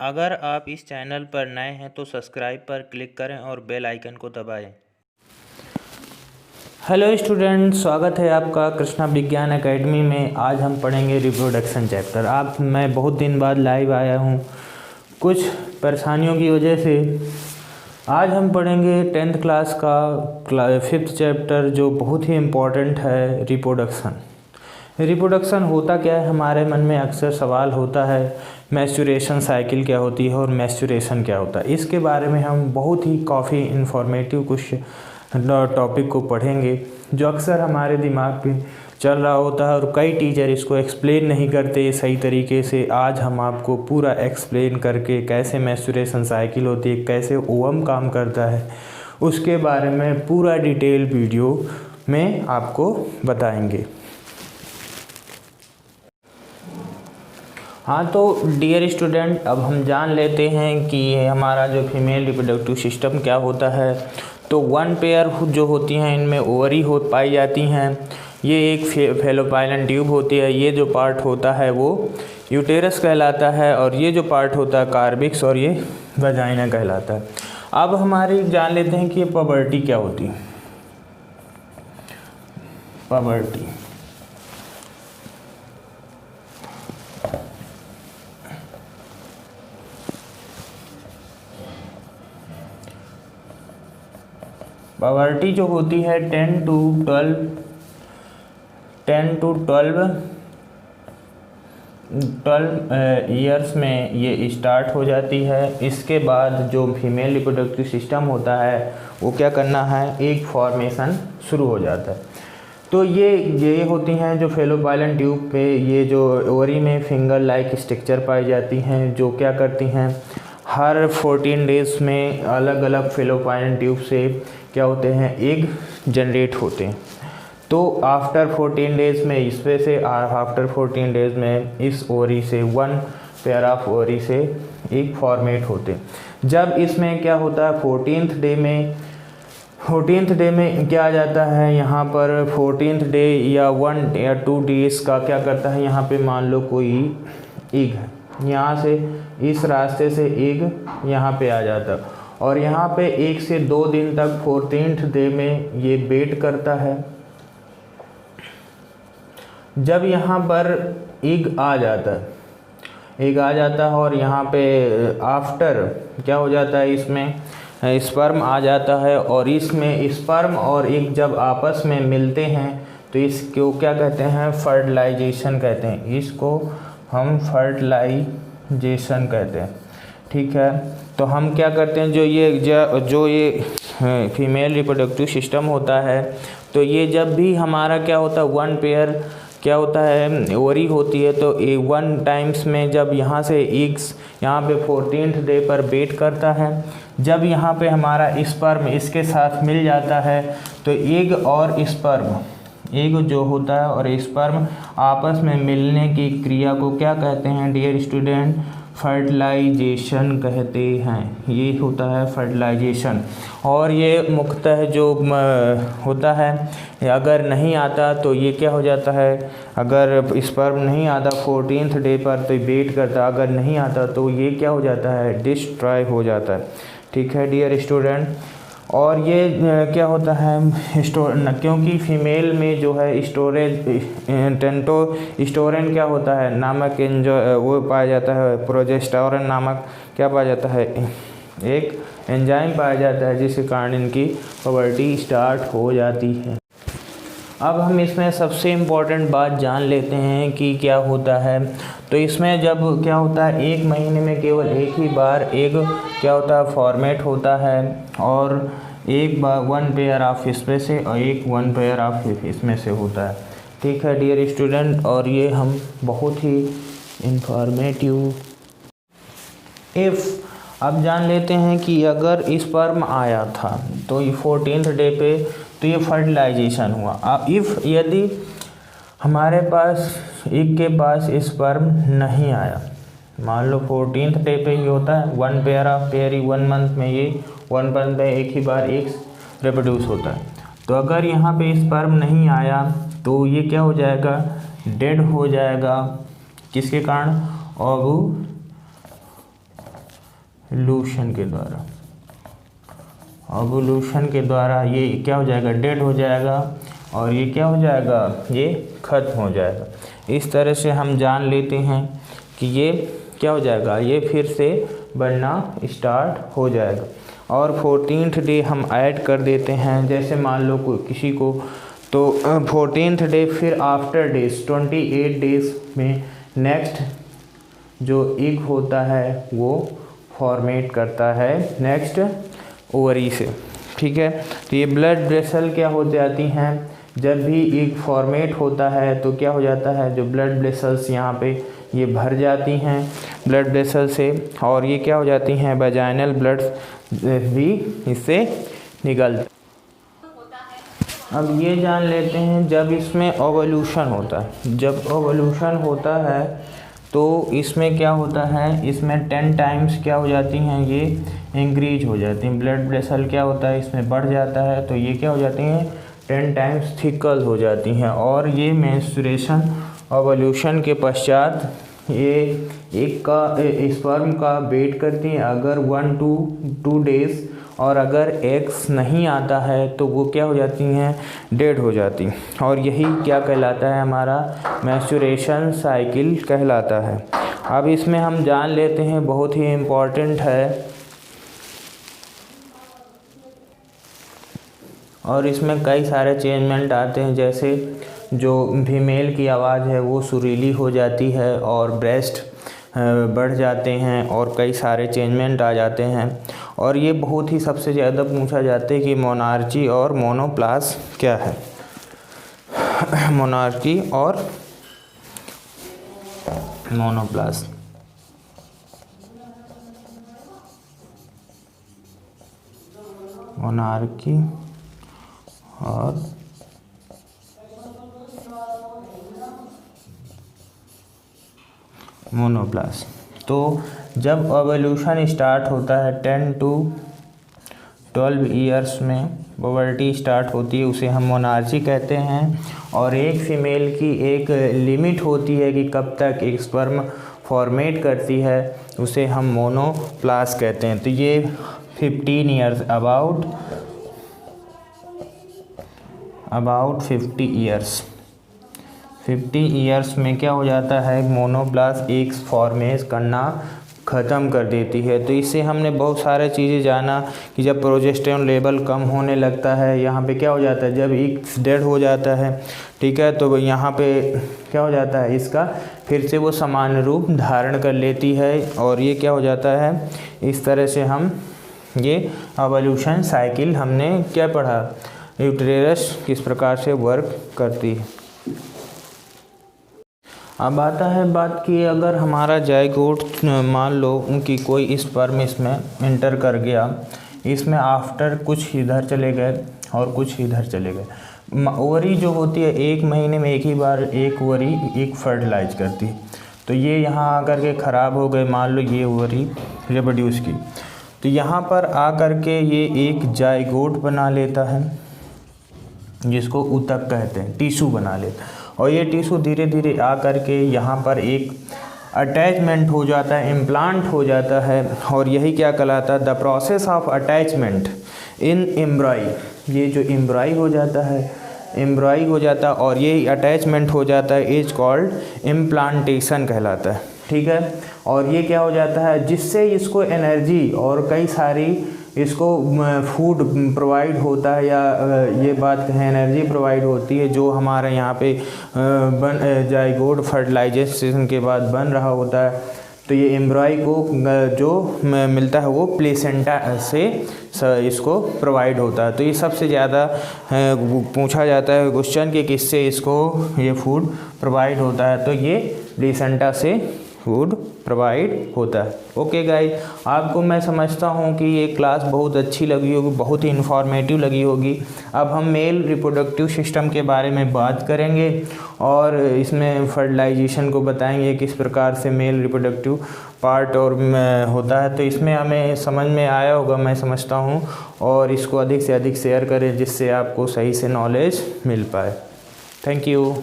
अगर आप इस चैनल पर नए हैं तो सब्सक्राइब पर क्लिक करें और बेल आइकन को दबाएं। हेलो स्टूडेंट, स्वागत है आपका कृष्णा विज्ञान एकेडमी में। आज हम पढ़ेंगे रिप्रोडक्शन चैप्टर। मैं बहुत दिन बाद लाइव आया हूँ, कुछ परेशानियों की वजह से। आज हम पढ़ेंगे 10th क्लास का 5th चैप्टर, जो बहुत ही इम्पोर्टेंट है, रिप्रोडक्शन। रिप्रोडक्शन होता क्या है, हमारे मन में अक्सर सवाल होता है, मैच्योरेशन साइकिल क्या होती है और मैच्योरेशन क्या होता है। इसके बारे में हम बहुत ही काफ़ी इन्फॉर्मेटिव कुछ टॉपिक को पढ़ेंगे, जो अक्सर हमारे दिमाग पे चल रहा होता है और कई टीचर इसको एक्सप्लेन नहीं करते सही तरीके से। आज हम आपको पूरा एक्सप्लेन करके कैसे मैच्योरेशन साइकिल होती है, कैसे ओवम काम करता है, उसके बारे में पूरा डिटेल वीडियो में आपको बताएंगे। हाँ, तो डियर स्टूडेंट, अब हम जान लेते हैं कि हमारा जो फीमेल रिप्रोडक्टिव सिस्टम क्या होता है। तो वन पेयर जो होती हैं, इनमें ओवरी पाई जाती हैं। ये एक फैलोपाइलन ट्यूब होती है। ये जो पार्ट होता है वो यूटेरस कहलाता है, और ये जो पार्ट होता है कार्बिक्स, और ये वजाइना कहलाता है। अब हमारी जान लेते हैं कि ये पबर्टी क्या होती है। पबर्टी पबर्टी जो होती है 10 to 12 ईयर्स में ये स्टार्ट हो जाती है। इसके बाद जो फीमेल रिप्रोडक्टिव सिस्टम होता है वो क्या करना है, एक फॉर्मेशन शुरू हो जाता है। तो ये होती हैं जो फैलोपाइलन ट्यूब पे, ये जो ओवरी में फिंगर लाइक स्ट्रक्चर पाई जाती हैं, जो क्या करती हैं, हर 14 डेज़ में अलग अलग फैलोपाइलन ट्यूब से क्या होते हैं, एग जनरेट होते हैं। तो आफ्टर 14 डेज़ में इसमें से आफ्टर 14 डेज़ में इस ओवरी से वन पेयर ऑफ ओवरी से एग फॉर्मेट होते हैं। जब इसमें क्या होता है, 14th डे में क्या आ जाता है, यहाँ पर 14th डे या 1 या 2 डेज़ का क्या करता है, यहाँ पे मान लो कोई एग है, यहाँ से इस रास्ते से एग यहाँ पे आ जाता है, और यहाँ पे 1 से 2 दिन तक 14th डे में ये वेट करता है। जब यहाँ पर एग आ जाता है और यहाँ पे आफ्टर क्या हो जाता है, इसमें स्पर्म आ जाता है, और इसमें स्पर्म और एग जब आपस में मिलते हैं तो इसको क्या कहते हैं, फर्टिलाइजेशन कहते हैं। इसको हम फर्टिलाइजेशन कहते हैं, ठीक है। तो हम क्या करते हैं, जो ये फीमेल रिप्रोडक्टिव सिस्टम होता है, तो ये जब भी हमारा क्या होता है, वन पेयर क्या होता है, ओवरी होती है, तो 1 टाइम्स में जब यहाँ से एग्स यहाँ पे 14th डे पर वेट करता है, जब यहाँ पे हमारा स्पर्म इसके साथ मिल जाता है, तो एग और स्पर्म, एग जो होता है और स्पर्म आपस में मिलने की क्रिया को क्या कहते हैं डियर स्टूडेंट, फर्टिलाइजेशन कहते हैं। ये होता है फर्टिलाइजेशन। और ये मुख्यतः जो होता है, अगर नहीं आता तो ये क्या हो जाता है, अगर स्पर्म नहीं आता 14th डे पर तो वेट करता, अगर नहीं आता तो ये क्या हो जाता है, डिस्ट्रॉय हो जाता है, ठीक है डियर स्टूडेंट। और ये क्या होता है, क्योंकि फीमेल में जो है टेस्टोस्टेरोन क्या होता है नामक वो पाया जाता है, प्रोजेस्टेरोन नामक क्या पाया जाता है, एक एंजाइम पाया जाता है, जिसके कारण इनकी पबर्टी स्टार्ट हो जाती है। अब हम इसमें सबसे इम्पॉर्टेंट बात जान लेते हैं कि क्या होता है। तो इसमें जब क्या होता है, 1 महीने में केवल एक ही बार एग क्या होता है, फॉर्मेट होता है, और एक बार 1 पेयर ऑफ इसमें से और 1 पेयर ऑफ इसमें से होता है, ठीक है डियर स्टूडेंट। और ये हम बहुत ही इंफॉर्मेटिव। अब जान लेते हैं कि अगर स्पर्म आया था तो ये 14th डे पे, तो ये फर्टिलाइजेशन हुआ। अब यदि हमारे पास एक के पास स्पर्म नहीं आया, मान लो 14th डे पे ही होता है, 1 pair of pair he 1 month में, ये 1 मंथ में एक ही बार एक रिप्रोड्यूस होता है। तो अगर यहाँ पे स्पर्म नहीं आया तो ये क्या हो जाएगा, डेड हो जाएगा। किसके कारण, ओवल्यूशन के द्वारा, ओवल्यूशन के द्वारा ये क्या हो जाएगा, डेड हो जाएगा और ये क्या हो जाएगा, ये ख़त्म हो जाएगा। इस तरह से हम जान लेते हैं कि ये क्या हो जाएगा, ये फिर से बनना स्टार्ट हो जाएगा। और 14th डे हम ऐड कर देते हैं, जैसे मान लो किसी को, तो 14th डे फिर आफ्टर डेज 28 डेज में नेक्स्ट जो एग होता है वो फॉर्मेट करता है नेक्स्ट ओवरी से, ठीक है। तो ये ब्लड वेसल क्या हो जाती हैं, जब भी एग फॉर्मेट होता है तो क्या हो जाता है, जो ब्लड वेसल्स यहाँ पे ये भर जाती हैं ब्लड वेसल से, और ये क्या हो जाती हैं, वजाइनल ब्लड भी इससे निकलता। अब ये जान लेते हैं जब इसमें ओवल्यूशन होता है, जब ओवल्यूशन होता है तो इसमें क्या होता है, इसमें 10 टाइम्स क्या हो जाती हैं, ये इंक्रीज हो जाती हैं, ब्लड वेसल क्या होता है इसमें बढ़ जाता है, तो ये क्या हो जाती हैं 10 टाइम्स थिकल हो जाती हैं। और ये मेंस्ट्रुएशन ओवल्यूशन के पश्चात ये एक का स्पर्म का वेट करती हैं, अगर 1 to 2 डेज़, और अगर एग्स नहीं आता है तो वो क्या हो जाती हैं, डेड हो जाती। और यही क्या कहलाता है, हमारा मेंस्ट्रुएशन साइकिल कहलाता है। अब इसमें हम जान लेते हैं, बहुत ही इम्पॉर्टेंट है, और इसमें कई सारे चेंजमेंट आते हैं, जैसे जो फीमेल की आवाज़ है वो सुरीली हो जाती है और ब्रेस्ट बढ़ जाते हैं, और कई सारे चेंजमेंट आ जाते हैं। और ये बहुत ही सबसे ज़्यादा पूछा जाता है कि मोनार्ची और मोनोप्लास क्या है, मोनार्की और मोनोप्लास। मोनार्की और मोनोप्लास। तो जब ओवल्यूशन स्टार्ट होता है 10 to 12 ईयर्स में पुबर्टी स्टार्ट होती है, उसे हम मोनार्ची कहते हैं। और एक फीमेल की एक लिमिट होती है कि कब तक एक स्पर्म फॉर्मेट करती है, उसे हम मोनोप्लास कहते हैं। तो ये 15 ईयर्स, अबाउट 50 ईयर्स में क्या हो जाता है, मोनोप्लास एक फॉर्मेज करना ख़त्म कर देती है। तो इससे हमने बहुत सारे चीज़ें जाना कि जब प्रोजेस्टेरोन लेवल कम होने लगता है, यहाँ पे क्या हो जाता है, जब एग्स डेड हो जाता है, ठीक है, तो यहाँ पे क्या हो जाता है, इसका फिर से वो सामान्य रूप धारण कर लेती है। और ये क्या हो जाता है, इस तरह से हम ये एवोल्यूशन साइकिल हमने क्या पढ़ा, यूटेरस किस प्रकार से वर्क करती है। अब आता है बात कि अगर हमारा जाइगोट मान लो कि कोई स्पर्म इसमें इंटर कर गया, इसमें आफ्टर कुछ इधर चले गए और कुछ इधर चले गए। ओवरी जो होती है 1 महीने में एक ही बार एक ओवरी एक फर्टिलाइज करती है, तो ये यहाँ आकर के ख़राब हो गए, मान लो ये ओवरी रिप्रोड्यूस की, तो यहाँ पर आकर के ये एक जाइगोट बना लेता है, जिसको ऊतक कहते हैं, टिश्यू बना लेता है। और ये टिश्यू धीरे धीरे आ कर के यहाँ पर एक अटैचमेंट हो जाता है, इम्प्लांट हो जाता है। और यही क्या कहलाता है, द प्रोसेस ऑफ अटैचमेंट इन एम्ब्रॉय। ये जो एम्ब्रॉय हो जाता है, एम्ब्रॉय हो जाता है और ये अटैचमेंट हो जाता है, इज कॉल्ड इम्प्लांटेशन कहलाता है, ठीक है। और ये क्या हो जाता है, जिससे इसको एनर्जी और कई सारी इसको फूड प्रोवाइड होता है, या ये बात कहें एनर्जी प्रोवाइड होती है, जो हमारे यहाँ पे जाइगोट फर्टिलाइजेशन के बाद बन रहा होता है। तो ये एम्ब्रॉय को जो मिलता है वो प्लेसेंटा से इसको प्रोवाइड होता है। तो ये सबसे ज़्यादा पूछा जाता है क्वेश्चन कि किससे इसको ये फूड प्रोवाइड होता है, तो ये प्लेसेंटा से फूड प्रोवाइड होता है। ओके गाइस, आपको मैं समझता हूँ कि ये क्लास बहुत अच्छी लगी होगी, बहुत ही इन्फॉर्मेटिव लगी होगी। अब हम मेल रिप्रोडक्टिव सिस्टम के बारे में बात करेंगे और इसमें फर्टिलाइजेशन को बताएंगे किस प्रकार से मेल रिप्रोडक्टिव पार्ट और होता है। तो इसमें हमें समझ में आया होगा, मैं समझता हूँ, और इसको अधिक से अधिक शेयर करें जिससे आपको सही से नॉलेज मिल पाए। Thank you.